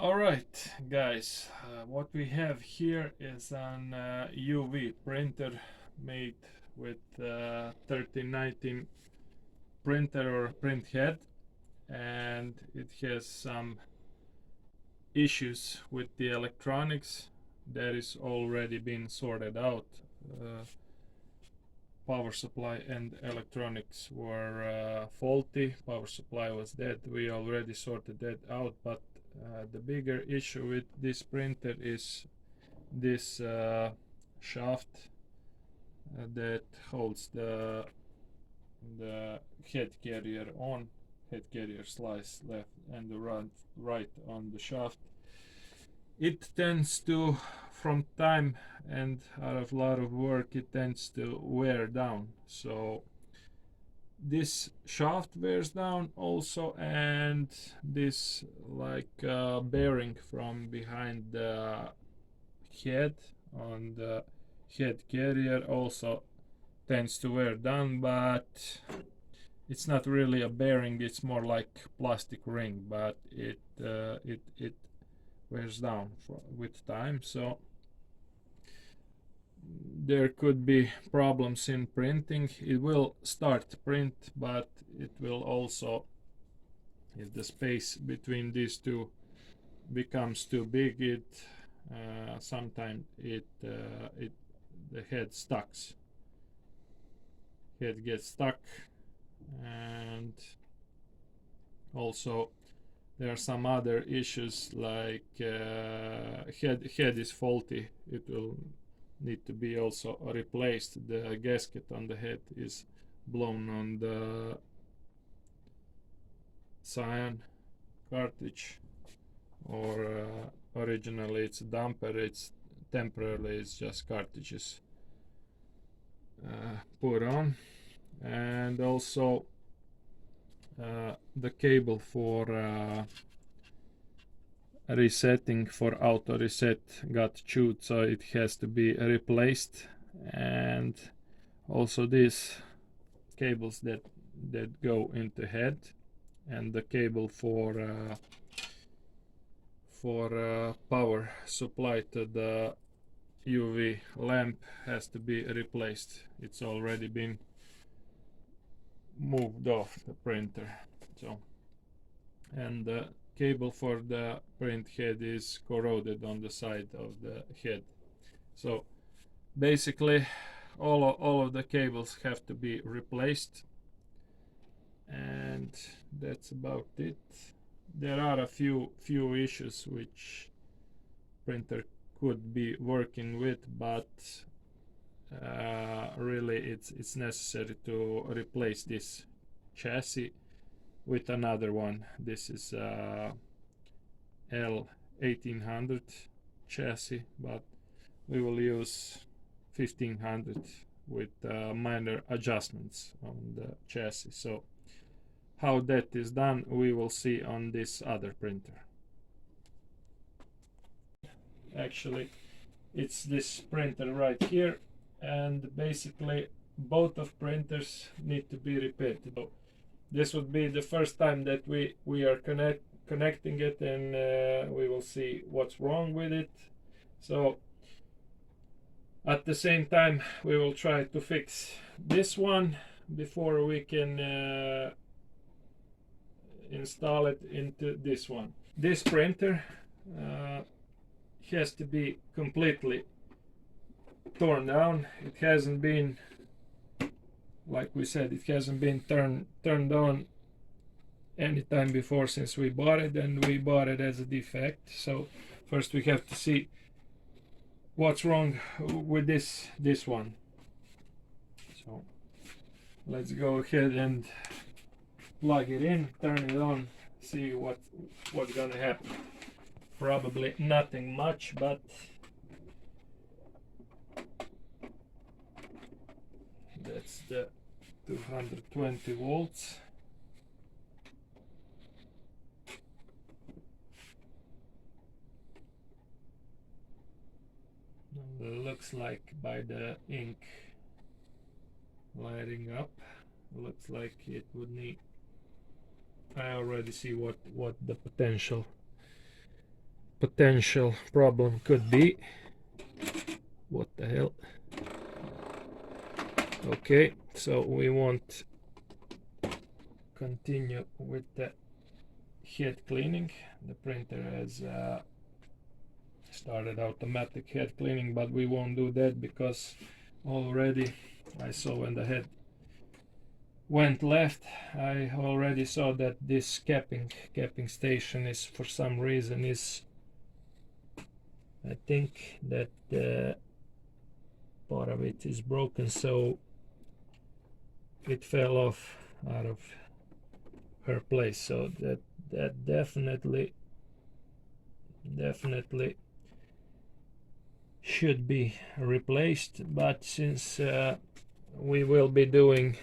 Alright guys, what we have here is an UV printer made with 1319 printer or print head, and it has some issues with the electronics that is already been sorted out. Power supply and electronics were faulty, power supply was dead, we already sorted that out, but the bigger issue with this printer is this shaft that holds the head carrier on, head carrier slice left and the right on the shaft. It tends to, from time and out of a lot of work, it tends to wear down. So this shaft wears down also, and this bearing from behind the head on the head carrier also tends to wear down, but it's not really a bearing, it's more like plastic ring, but it wears down with time. So there could be problems in printing. It will start to print, but it will also, if the space between these two becomes too big, it sometimes the head stucks. Head gets stuck, and also there are some other issues like head is faulty. It will need to be also replaced. The gasket on the head is blown on the cyan cartridge, or originally it's a damper, it's temporarily it's just cartridges put on. And also the cable for resetting, for auto reset, got chewed, so it has to be replaced. And also these cables that go into head, and the cable for power supply to the UV lamp has to be replaced. It's already been moved off the printer. So, and the cable for the print head is corroded on the side of the head. So basically all of the cables have to be replaced, and that's about it. There are a few issues which printer could be working with, but really it's necessary to replace this chassis with another one. This is L1800 chassis, but we will use 1500 with minor adjustments on the chassis. So how that is done we will see on this other printer. Actually, it's this printer right here, and basically both of printers need to be repaired. So this would be the first time that we are connecting it, and we will see what's wrong with it. So at the same time we will try to fix this one before we can install it into this one. This printer has to be completely torn down. It hasn't been, like we said, it hasn't been turned on any time before since we bought it, and we bought it as a defect. So first we have to see what's wrong with this one. So let's go ahead and plug it in, turn it on, see what's gonna happen. Probably nothing much, but that's the 220 volts. Looks like by the ink lighting up, looks like it would need, I already see what the potential potential problem could be. What the hell? Okay, so we won't continue with the head cleaning. The printer has started automatic head cleaning, but we won't do that because already I saw when the head went left, I already saw that this capping station is, for some reason, is, I think that part of it is broken, so it fell off out of her place. So that definitely should be replaced. But since we will be doing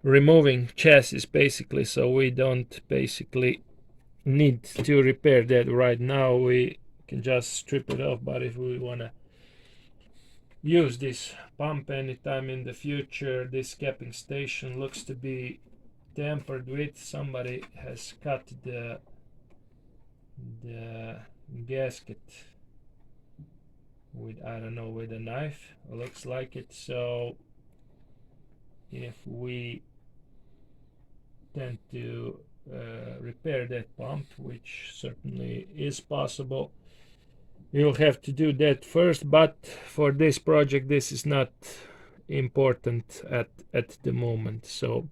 removing chassis basically, so we don't basically need to repair that right now, we can just strip it off. But if we want to use this pump anytime in the future, this capping station looks to be tampered with. Somebody has cut the gasket with, I don't know, with a knife, it looks like it. So if we tend to repair that pump, which certainly is possible, you'll have to do that first. But for this project, this is not important at the moment. So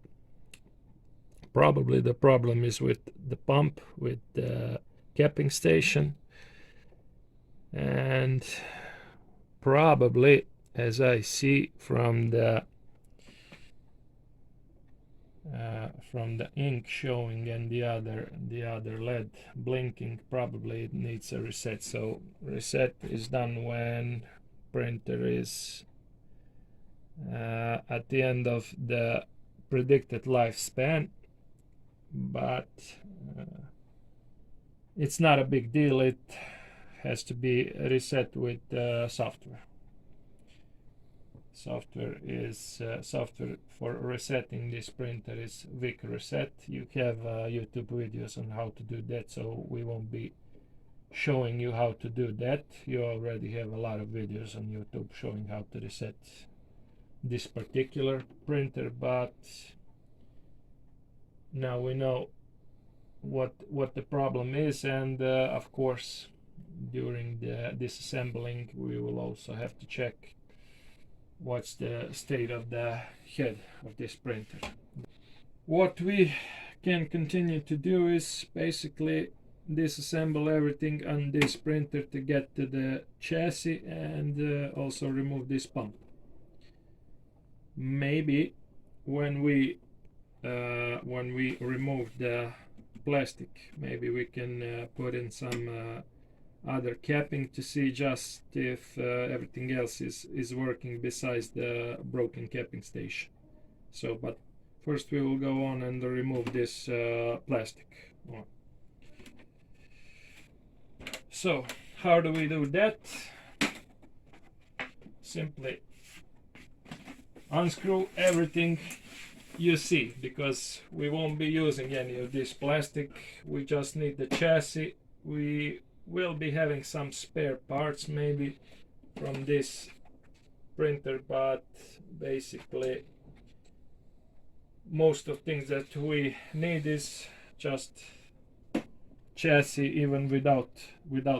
probably the problem is with the pump, with the capping station, and probably, as I see from the ink showing and the other LED blinking, probably it needs a reset. So reset is done when printer is at the end of the predicted lifespan. But it's not a big deal. It has to be reset with software. Software for resetting this printer is Vic Reset. You have YouTube videos on how to do that, so we won't be showing you how to do that. You already have a lot of videos on YouTube showing how to reset this particular printer, but now we know what the problem is. And of course, during the disassembling, we will also have to check what's the state of the head of this printer. What we can continue to do is basically disassemble everything on this printer to get to the chassis, and also remove this pump. Maybe when we remove the plastic, maybe we can put in some other capping to see just if everything else is working besides the broken capping station. So, but first we will go on and remove this plastic. So how do we do that? Simply unscrew everything you see, because we won't be using any of this plastic. We just need the chassis. We will be having some spare parts maybe from this printer, but basically most of things that we need is just chassis, even without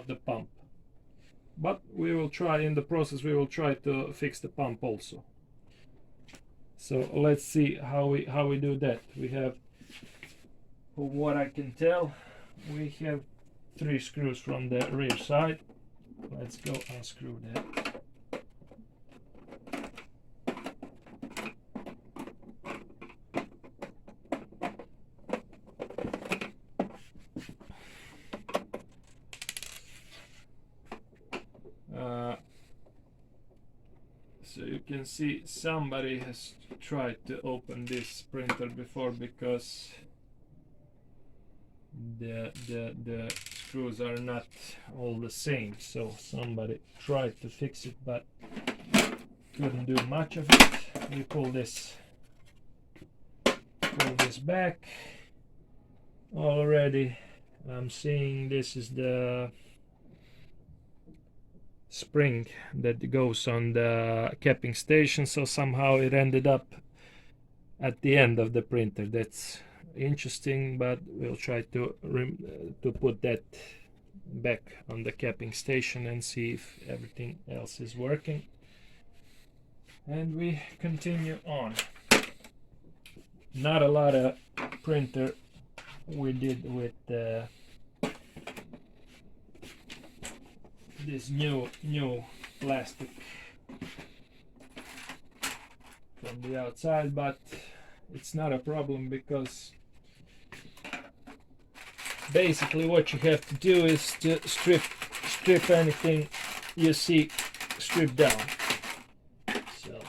the pump. But we will try, in the process we will try to fix the pump also. So let's see how we do that. We have, for what I can tell, we have 3 screws from the rear side. Let's go unscrew that. So you can see somebody has tried to open this printer before, because the screws are not all the same. So somebody tried to fix it but couldn't do much of it. We pull this back already, I'm seeing this is the spring that goes on the capping station, so somehow it ended up at the end of the printer. That's interesting, but we'll try to put that back on the capping station and see if everything else is working. And we continue on. Not a lot of printer we did with this new plastic from the outside, but it's not a problem because basically what you have to do is to strip anything you see stripped down. So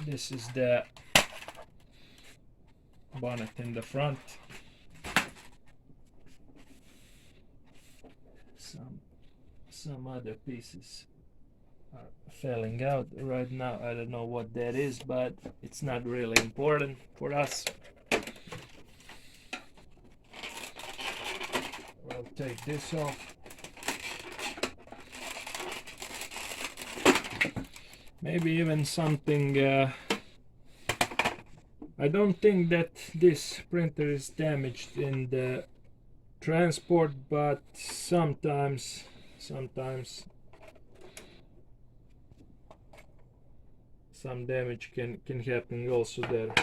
this is the bonnet in the front. Some other pieces are falling out right now. I don't know what that is, but it's not really important for us. I'll take this off. Maybe even something I don't think that this printer is damaged in the transport, but sometimes some damage can happen also there.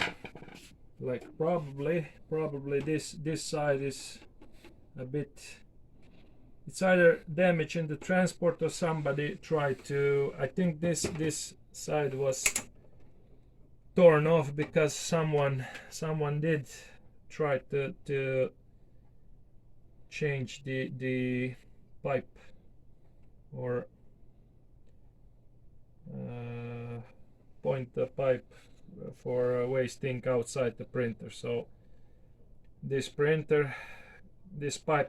Like probably this side is a bit, it's either damage in the transport or somebody tried to, I think this side was torn off because someone did try to change the pipe or point the pipe for waste ink outside the printer. So this pipe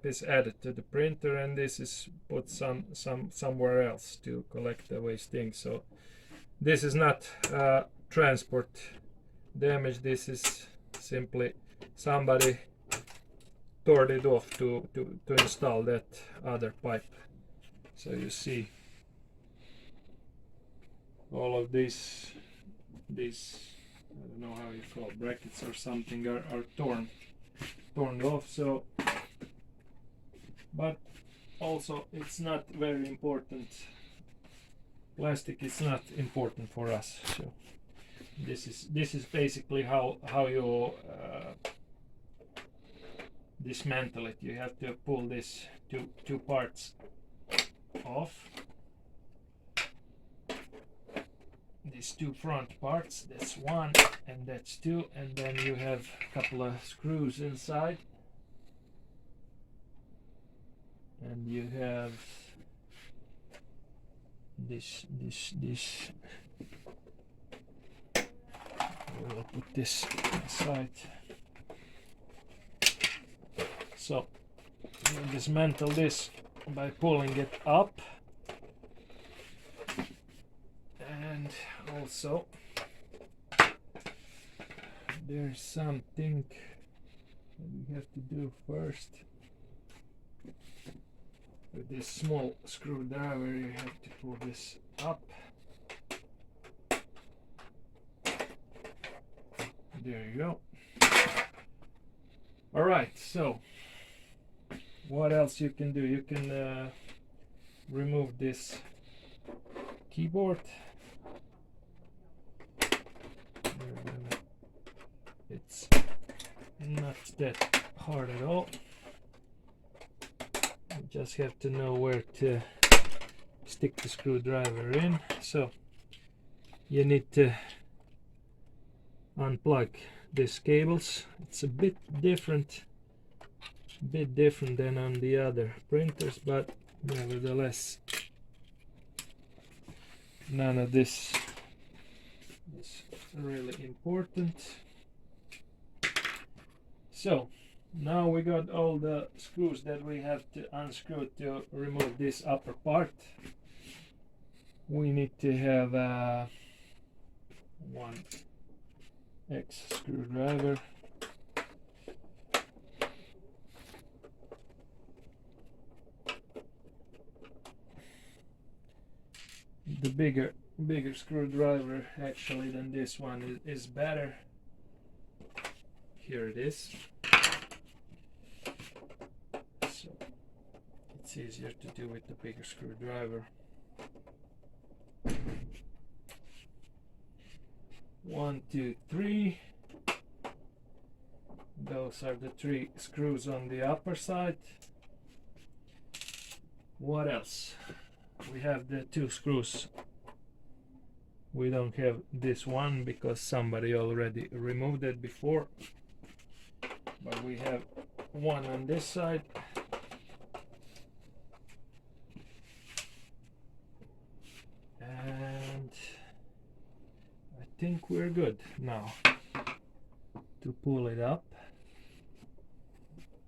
is added to the printer, and this is put somewhere else to collect the waste ink. So this is not transport damage. This is simply somebody tore it off to install that other pipe. So you see all of these I don't know how you call brackets or something are torn off. So, but also it's not very important. Plastic is not important for us. So this is basically how you dismantle it. You have to pull this two parts off. These two front parts, that's one and that's two, and then you have a couple of screws inside, and you have this. We'll put this aside. So you dismantle this by pulling it up, and also there's something that we have to do first. With this small screwdriver you have to pull this up. There you go. Alright, so what else you can do? You can remove this keyboard. It's not that hard at all. You just have to know where to stick the screwdriver in. So you need to unplug these cables. It's a bit different than on the other printers, but nevertheless none of this is really important. So now we got all the screws that we have to unscrew to remove this upper part. We need to have a 1X screwdriver. bigger screwdriver actually than this one is better. Here it is. So it's easier to do with the bigger screwdriver. 1, 2, 3. Those are the 3 screws on the upper side. What else? We have the 2 screws. We don't have this one because somebody already removed it before. But we have one on this side. And I think we're good now to pull it up.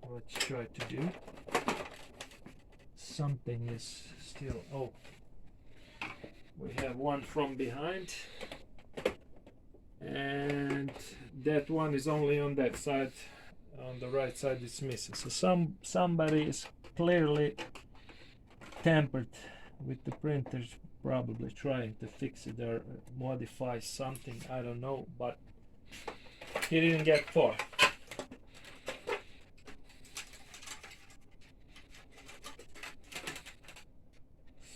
Let's try to do. Something is still, oh, we have one from behind, and that one is only on that side. On the right side it's missing. So somebody is clearly tampered with the printers, probably trying to fix it or modify something, I don't know, but he didn't get far.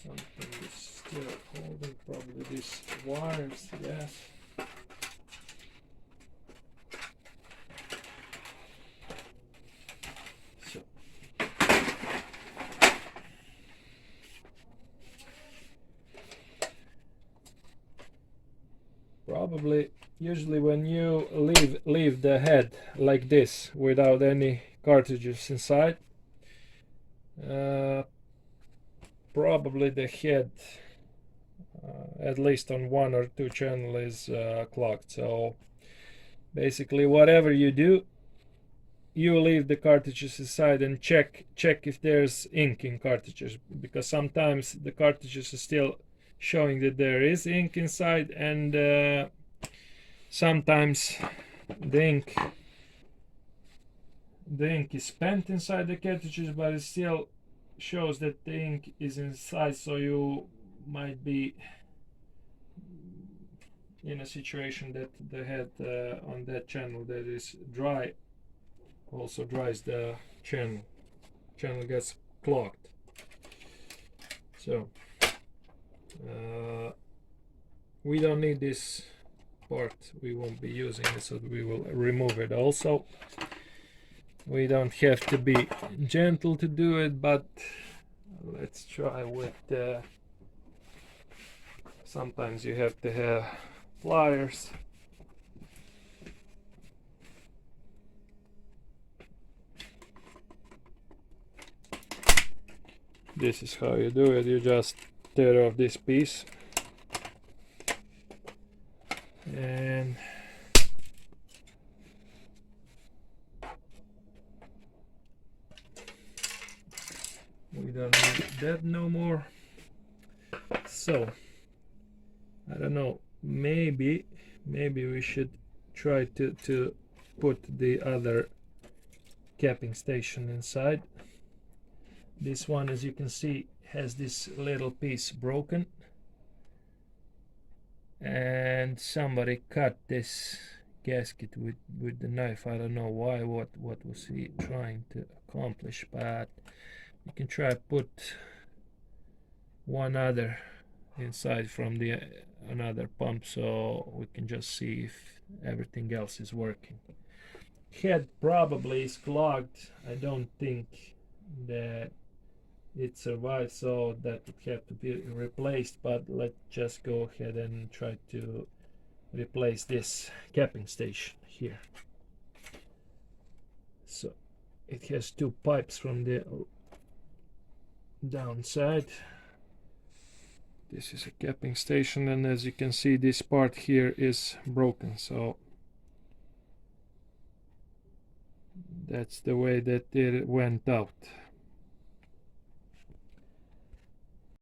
Something is still holding, probably these wires, yes. So probably usually when you leave the head like this without any cartridges inside, probably the head at least on 1 or 2 channel is clogged. So basically whatever you do, you leave the cartridges inside and check if there's ink in cartridges, because sometimes the cartridges are still showing that there is ink inside, and sometimes the ink is spent inside the cartridges, but it still shows that the ink is inside, so you might be in a situation that the head on that channel that is dry also dries the channel gets clogged. So we don't need this part, we won't be using it, so we will remove it. Also, we don't have to be gentle to do it, but let's try with sometimes you have to have pliers. This is how you do it. You just tear off this piece and we don't need that no more. So I don't know, maybe we should try to put the other capping station inside. This one, as you can see, has this little piece broken, and somebody cut this gasket with the knife. I don't know why, what was he trying to accomplish, but you can try to put one other inside from the another pump, so we can just see if everything else is working. Head probably is clogged. I don't think that it survived, so that would have to be replaced, but let's just go ahead and try to replace this capping station here. So it has 2 pipes from the downside. This is a capping station, and as you can see, this part here is broken, so that's the way that it went out.